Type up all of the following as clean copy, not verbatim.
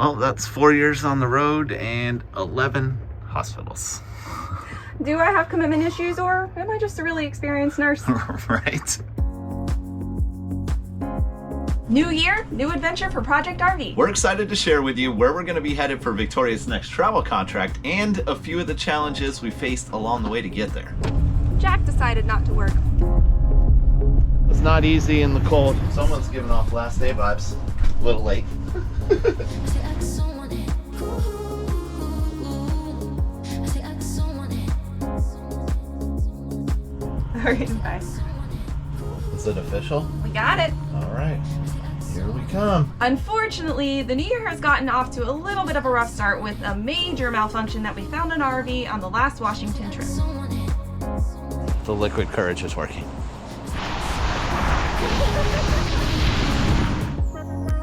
Well, that's 4 years on the road and 11 hospitals. Do I have commitment issues, or am I just a really experienced nurse? Right. New year, new adventure for Project RV. We're excited to share with you where we're going to be headed for Victoria's next travel contract and a few of the challenges we faced along the way to get there. Jack decided not to work. It's not easy in the cold. Someone's giving off last day vibes. A little late. All right, bye. Is it official? We got it. All right, here we come. Unfortunately, the new year has gotten off to a little bit of a rough start with a major malfunction that we found in our RV on the last Washington trip. The liquid courage is working.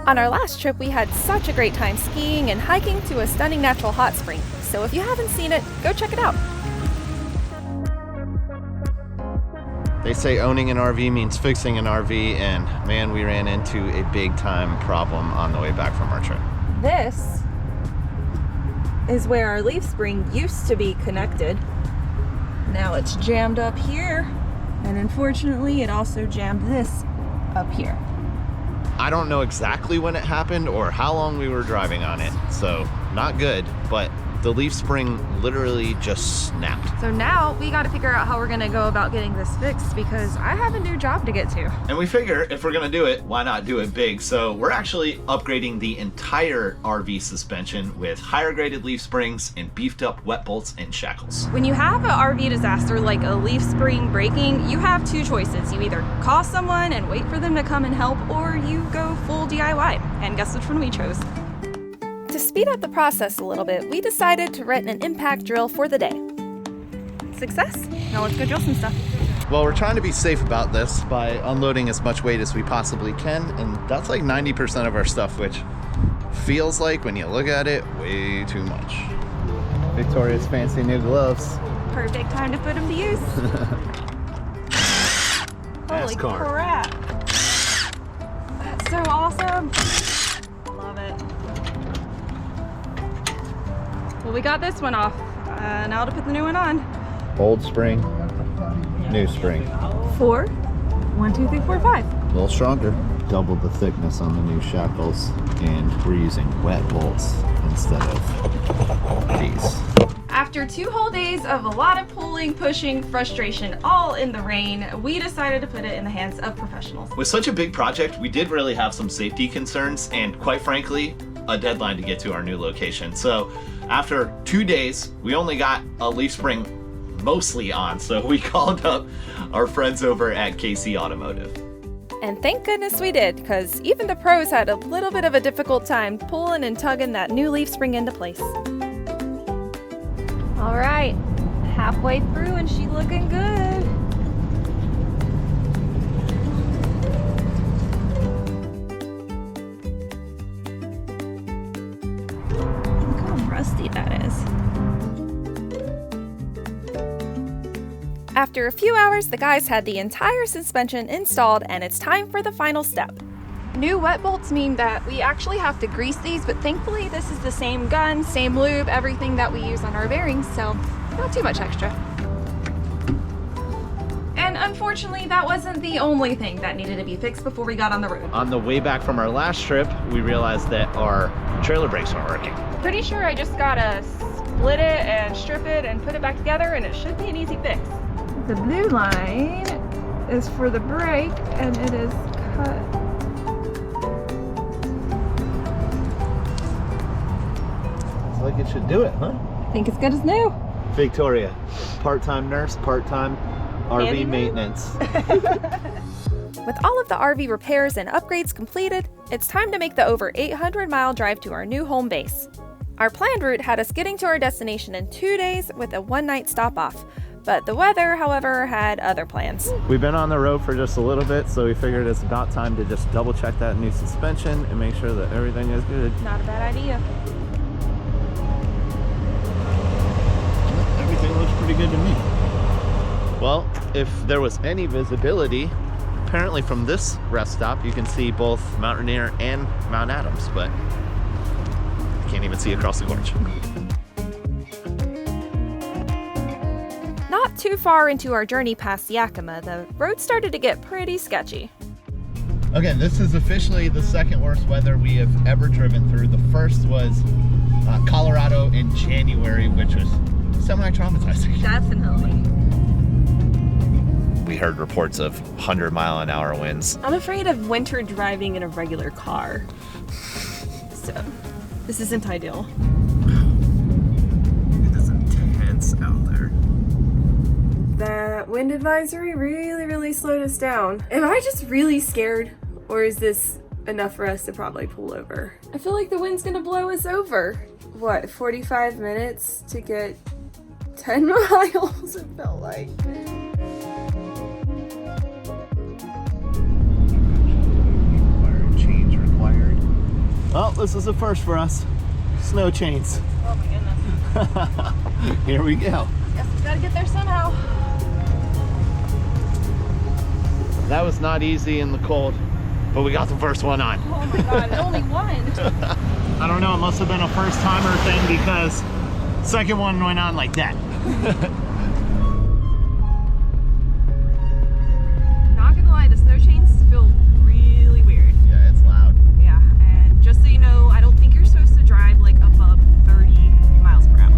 On our last trip, we had such a great time skiing and hiking to a stunning natural hot spring. So if you haven't seen it, go check it out. They say owning an RV means fixing an RV, and man, we ran into a big time problem on the way back from our trip. This is where our leaf spring used to be connected. Now it's jammed up here, and unfortunately it also jammed this up here. I don't know exactly when it happened or how long we were driving on it, so not good, but the leaf spring literally just snapped. So now we got to figure out how we're going to go about getting this fixed, because I have a new job to get to. And we figure if we're going to do it, why not do it big? So we're actually upgrading the entire RV suspension with higher graded leaf springs and beefed up wet bolts and shackles. When you have an RV disaster like a leaf spring breaking, you have two choices. You either call someone and wait for them to come and help, or you go full DIY. And guess which one we chose? To speed up the process a little bit, we decided to rent an impact drill for the day. Success? Now let's go drill some stuff. Well, we're trying to be safe about this by unloading as much weight as we possibly can, and that's like 90% of our stuff, which feels like, when you look at it, way too much. Victoria's fancy new gloves. Perfect time to put them to use. Holy NASCAR. crap. That's so awesome. Love it. Well, we got this one off. Now to put the new one on. Old spring, new spring. 4, 1, 2, 3, 4, 5. A little stronger. Double the thickness on the new shackles, and we're using wet bolts instead of these. After 2 whole days of a lot of pulling, pushing, frustration, all in the rain, we decided to put it in the hands of professionals. With such a big project, we did really have some safety concerns and, quite frankly, a deadline to get to our new location. So after 2 days, we only got a leaf spring mostly on, so we called up our friends over at KC Automotive. And thank goodness we did, because even the pros had a little bit of a difficult time pulling and tugging that new leaf spring into place. All right, halfway through and she looking good. Look how rusty that is. After a few hours, the guys had the entire suspension installed, and it's time for the final step. New wet bolts mean that we actually have to grease these, but thankfully this is the same gun, same lube, everything that we use on our bearings, so not too much extra. And unfortunately, that wasn't the only thing that needed to be fixed before we got on the road. On the way back from our last trip, we realized that our trailer brakes weren't working. Pretty sure I just gotta split it and strip it and put it back together, and it should be an easy fix. The blue line is for the brake, and it is cut. Looks like it should do it, huh? I think it's good as new. Victoria, part-time nurse, part-time RV Handyman? maintenance. With all of the RV repairs and upgrades completed, it's time to make the over 800-mile drive to our new home base. Our planned route had us getting to our destination in 2 days with a one-night stop-off. But the weather, however, had other plans. We've been on the road for just a little bit, so we figured it's about time to just double check that new suspension and make sure that everything is good. Not a bad idea. Everything looks pretty good to me. Well, if there was any visibility, apparently from this rest stop, you can see both Mount Rainier and Mount Adams, but even see across the gorge. Not too far into our journey past Yakima, the road started to get pretty sketchy. Okay, this is officially the second worst weather we have ever driven through. The first was Colorado in January, which was semi-traumatizing. Definitely. We heard reports of 100-mile-an-hour winds. I'm afraid of winter driving in a regular car. So, this isn't ideal. It is intense out there. That wind advisory really slowed us down. Am I just really scared? Or is this enough for us to probably pull over? I feel like the wind's gonna blow us over. What, 45 minutes to get 10 miles, it felt like. Change required. Well, this is a first for us. Snow chains. Oh my goodness. Here we go. Guess we gotta get there somehow. That was not easy in the cold, but we got the first one on. Oh my god, only one. I don't know, it must have been a first timer thing because second one went on like that. Not gonna lie, the snow chains feel really weird. Yeah, it's loud. Yeah, and just so you know, I don't think you're supposed to drive like above 30 miles per hour.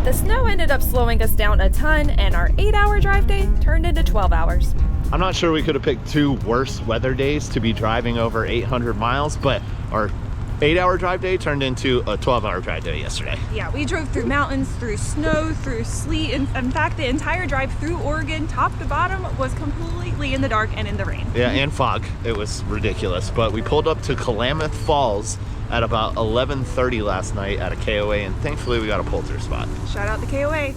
The snow ended up slowing us down a ton, and our 8-hour drive day turned into 12 hours. I'm not sure we could have picked two worse weather days to be driving over 800 miles, but our 8-hour drive day turned into a 12-hour drive day yesterday. Yeah, we drove through mountains, through snow, through sleet. In fact, the entire drive through Oregon, top to bottom, was completely in the dark and in the rain. Yeah, and fog. It was ridiculous. But we pulled up to Klamath Falls at about 11:30 last night at a KOA, and thankfully we got a pull-through spot. Shout out to KOA.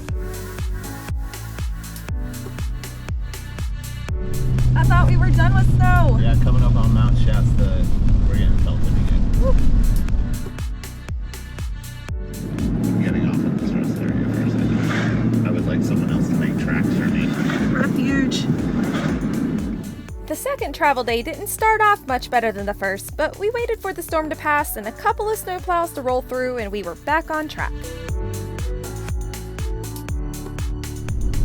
I thought we were done with snow. Yeah, coming up on Mount Shasta, we're getting pelted again. Woo. I'm getting off at this rest area for a second. I would like someone else to make tracks for me. Refuge. The second travel day didn't start off much better than the first, but we waited for the storm to pass and a couple of snowplows to roll through, and we were back on track.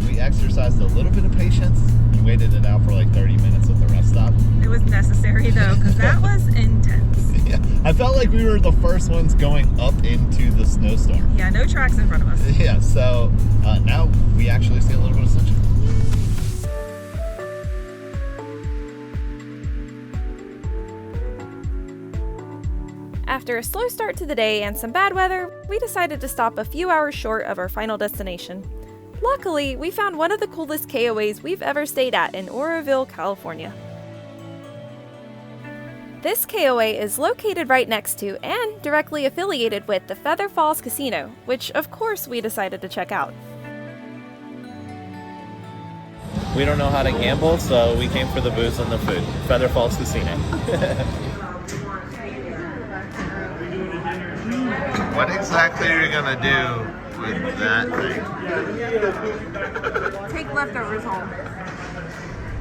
We exercised a little bit of patience and waited it out for like 30 minutes at the rest stop. It was necessary though, because that was intense. Yeah, I felt like we were the first ones going up into the snowstorm. Yeah, no tracks in front of us. Yeah, so now we actually see a little bit of sunshine. After a slow start to the day and some bad weather, we decided to stop a few hours short of our final destination. Luckily, we found one of the coolest KOAs we've ever stayed at in Oroville, California. This KOA is located right next to and directly affiliated with the Falls Casino, which of course we decided to check out. We don't know how to gamble, so we came for the booze and the food. Falls Casino. What exactly are you gonna do with that thing? Take leftovers home.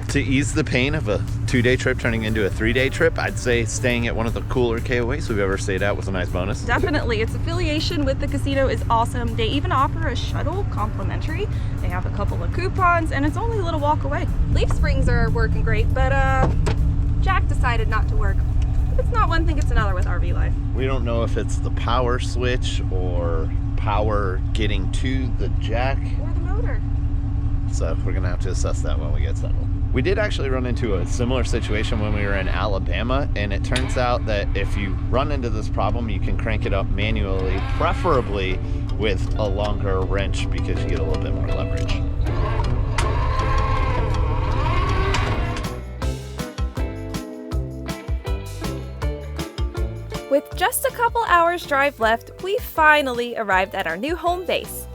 To ease the pain of a 2-day trip turning into a 3-day trip, I'd say staying at one of the cooler KOAs we've ever stayed at was a nice bonus. Definitely. Its affiliation with the casino is awesome. They even offer a shuttle complimentary. They have a couple of coupons, and it's only a little walk away. Leaf springs are working great, but Jack decided not to work. It's not one thing, it's another with RV life. We don't know if it's the power switch or power getting to the jack, Or the motor. so we're gonna have to assess that when we get settled. We did actually run into a similar situation when we were in Alabama, and it turns out that if you run into this problem, you can crank it up manually, preferably with a longer wrench because you get a little bit more leverage. With just a couple hours drive left, we finally arrived at our new home base.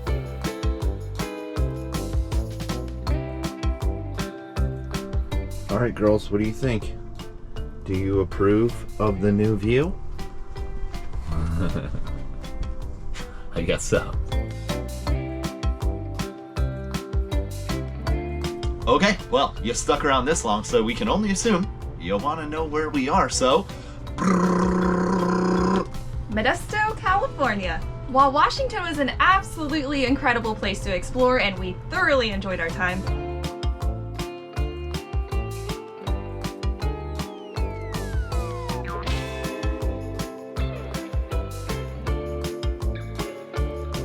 All right, girls, what do you think? Do you approve of the new view? I guess so. Okay, well, you stuck around this long, so we can only assume you'll want to know where we are. So Modesto, California. While Washington was an absolutely incredible place to explore and we thoroughly enjoyed our time,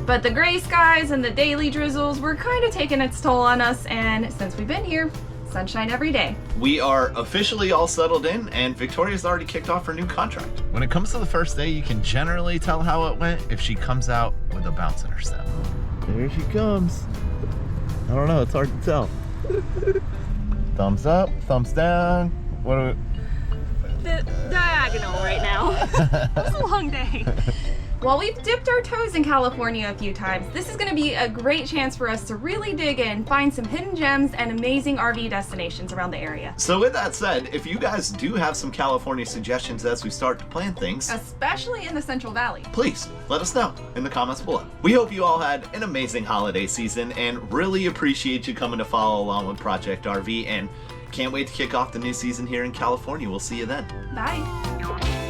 but the gray skies and the daily drizzles were kind of taking its toll on us, and since we've been here, sunshine every day. We are officially all settled in, and Victoria's already kicked off her new contract. When it comes to the first day, you can generally tell how it went if she comes out with a bounce in her step. There she comes. I don't know, it's hard to tell. Thumbs up, thumbs down. What do we... The diagonal right now. It's a long day. While we've dipped our toes in California a few times, this is going to be a great chance for us to really dig in, find some hidden gems and amazing RV destinations around the area. So with that said, if you guys do have some California suggestions as we start to plan things, Especially in the Central Valley. please let us know in the comments below. We hope you all had an amazing holiday season and really appreciate you coming to follow along with Project RV, and can't wait to kick off the new season here in California. We'll see you then. Bye.